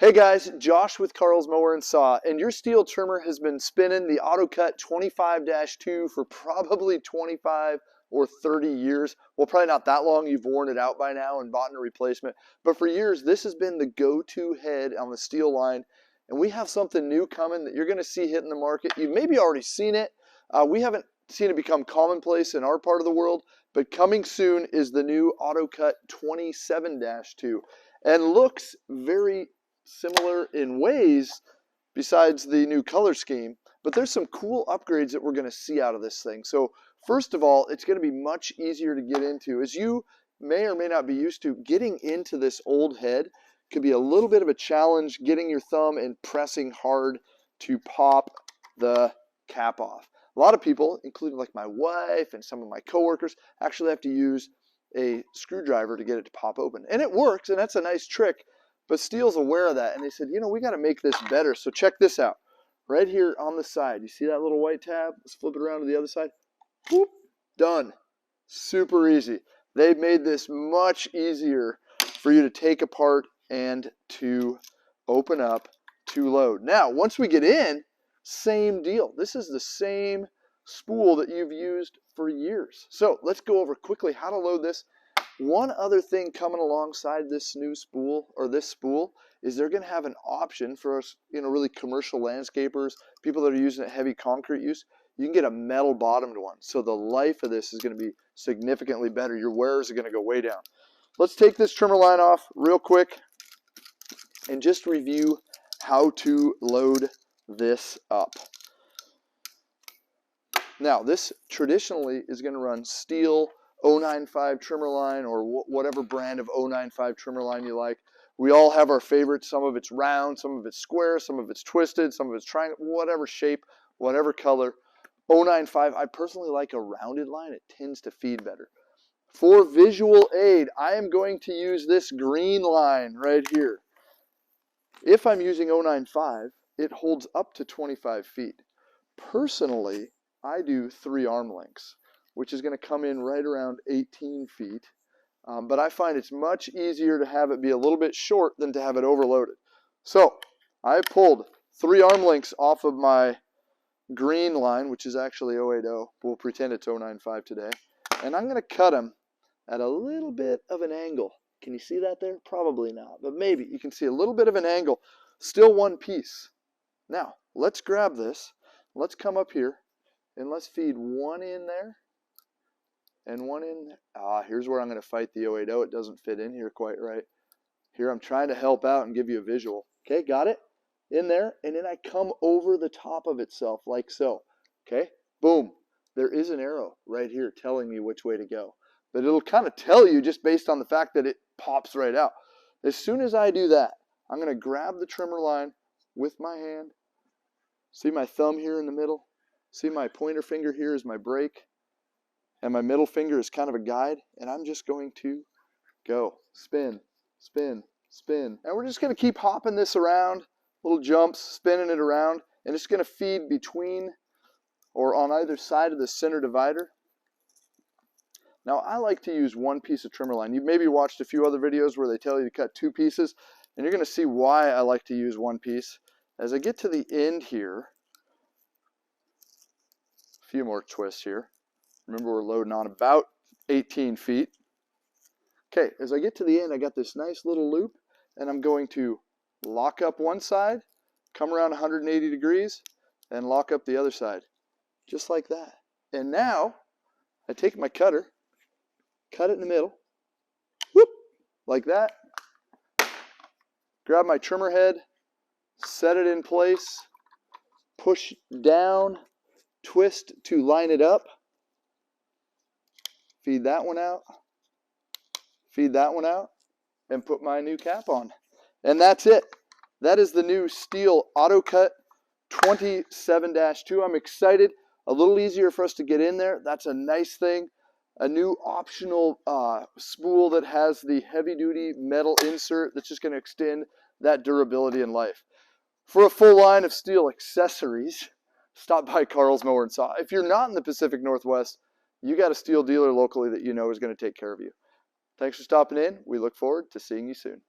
Hey guys, Josh with Carl's Mower and Saw, and your Stihl trimmer has been spinning the AutoCut 25-2 for probably 25 or 30 years. Well, probably not that long. You've worn it out by now and bought a replacement. But for years, this has been the go-to head on the Stihl line. And we have something new coming that you're going to see hitting the market. You've maybe already seen it. We haven't seen it become commonplace in our part of the world, but coming soon is the new AutoCut 27-2 and looks very similar in ways besides the new color scheme, but there's some cool upgrades that we're going to see out of this thing. So first of all, it's going to be much easier to get into. As you may or may not be used to, getting into this old head can be a little bit of a challenge, getting your thumb and pressing hard to pop the cap off. A lot of people, including like my wife and some of my coworkers, actually have to use a screwdriver to get it to pop open. And it works, and that's a nice trick. But Stihl's aware of that, and they said, you know, we got to make this better. So check this out. Right here on the side, you see that little white tab? Let's flip it around to the other side. Whoop, done. Super easy. They've made this much easier for you to take apart and to open up to load. Now, once we get in, same deal. This is the same spool that you've used for years. So let's go over quickly how to load this. One other thing coming alongside this new spool, or this spool, is they're going to have an option for us, you know, really commercial landscapers, people that are using it heavy concrete use. You can get a metal bottomed one. So the life of this is going to be significantly better. Your wears are going to go way down. Let's take this trimmer line off real quick and just review how to load this up. Now, this traditionally is going to run Stihl 095 trimmer line, or whatever brand of 095 trimmer line you like. We all have our favorites. Some of it's round, some of it's square, some of it's twisted, some of it's triangle, whatever shape, whatever color. 095, I personally like a rounded line. It tends to feed better. For visual aid, I am going to use this green line right here. If I'm using 095, it holds up to 25 feet. Personally, I do 3 arm lengths, which is going to come in right around 18 feet. But I find it's much easier to have it be a little bit short than to have it overloaded. So I pulled 3 arm lengths off of my green line, which is actually 080. We'll pretend it's 095 today. And I'm going to cut them at a little bit of an angle. Can you see that there? Probably not, but maybe. You can see a little bit of an angle. Still one piece. Now, let's grab this. Let's come up here and let's feed one in there. And one in there. Here's where I'm going to fight the 080. It doesn't fit in here quite right. Here I'm trying to help out and give you a visual. Okay, got it? In there, and then I come over the top of itself like so. Okay, boom. There is an arrow right here telling me which way to go. But it'll kind of tell you just based on the fact that it pops right out. As soon as I do that, I'm going to grab the trimmer line with my hand. See my thumb here in the middle? See my pointer finger here is my brake? And my middle finger is kind of a guide, and I'm just going to go spin, spin, spin. And we're just going to keep hopping this around, little jumps, spinning it around, and it's going to feed between or on either side of the center divider. Now, I like to use one piece of trimmer line. You've maybe watched a few other videos where they tell you to cut 2 pieces, and you're going to see why I like to use one piece. As I get to the end here, a few more twists here. Remember, we're loading on about 18 feet. Okay, as I get to the end, I got this nice little loop, and I'm going to lock up one side, come around 180 degrees, and lock up the other side, just like that. And now, I take my cutter, cut it in the middle, whoop, like that. Grab my trimmer head, set it in place, push down, twist to line it up. Feed that one out, feed that one out, and put my new cap on. And that's it. That is the new Stihl AutoCut 27-2. I'm excited. A little easier for us to get in there. That's a nice thing. A new optional spool that has the heavy-duty metal insert that's just going to extend that durability in life. For a full line of Stihl accessories, stop by Carl's Mower and Saw. If you're not in the Pacific Northwest, you got a Stihl dealer locally that you know is going to take care of you. Thanks for stopping in. We look forward to seeing you soon.